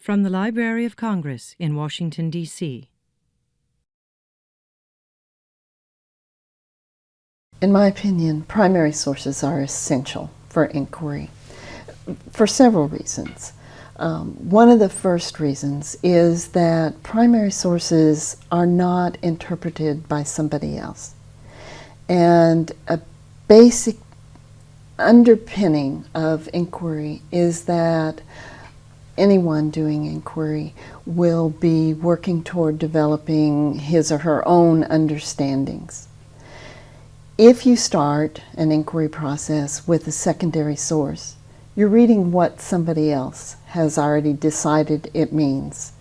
From the Library of Congress in Washington, D.C. In my opinion, primary sources are essential for inquiry for several reasons. One of the first reasons is that primary sources are not interpreted by somebody else. And a basic underpinning of inquiry is that anyone doing inquiry will be working toward developing his or her own understandings. If you start an inquiry process with a secondary source, you're reading what somebody else has already decided it means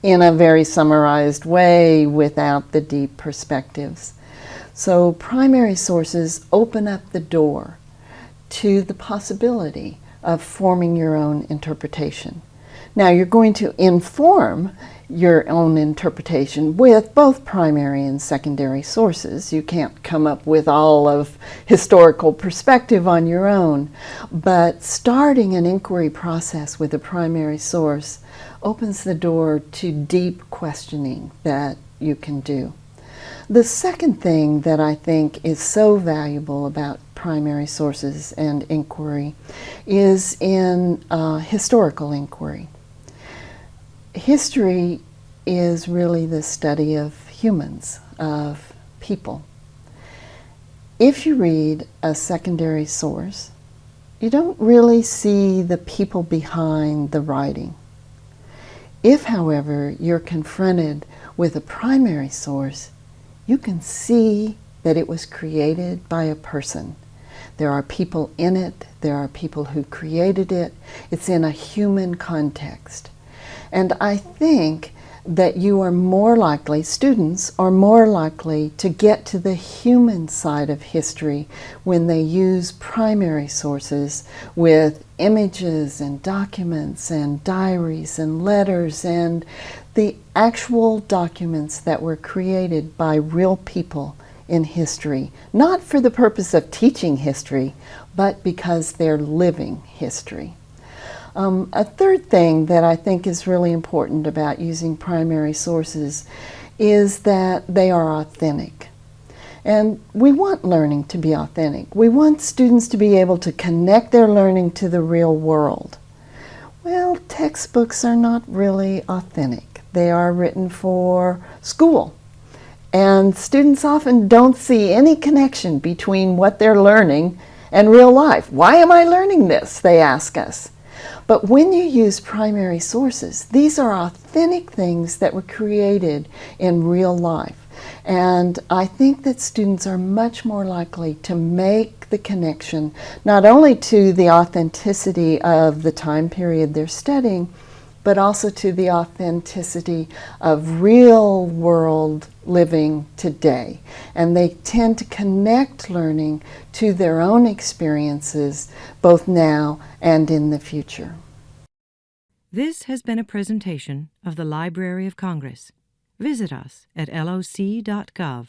in a very summarized way without the deep perspectives. So primary sources open up the door to the possibility of forming your own interpretation. Now, you're going to inform your own interpretation with both primary and secondary sources. You can't come up with all of historical perspective on your own, but starting an inquiry process with a primary source opens the door to deep questioning that you can do. The second thing that I think is so valuable about primary sources and inquiry is in historical inquiry. History is really the study of humans, of people. If you read a secondary source, you don't really see the people behind the writing. If, however, you're confronted with a primary source, you can see that it was created by a person. There are people in it, there are people who created it. It's in a human context. And I think that you are more likely, students are more likely to get to the human side of history when they use primary sources with images and documents and diaries and letters and the actual documents that were created by real people in history, not for the purpose of teaching history, but because they're living history. A third thing that I think is really important about using primary sources is that they are authentic. And we want learning to be authentic. We want students to be able to connect their learning to the real world. Well, textbooks are not really authentic. They are written for school. And students often don't see any connection between what they're learning and real life. Why am I learning this? They ask us. But when you use primary sources, these are authentic things that were created in real life. And I think that students are much more likely to make the connection not only to the authenticity of the time period they're studying, but also to the authenticity of real world living today. And they tend to connect learning to their own experiences, both now and in the future. This has been a presentation of the Library of Congress. Visit us at loc.gov.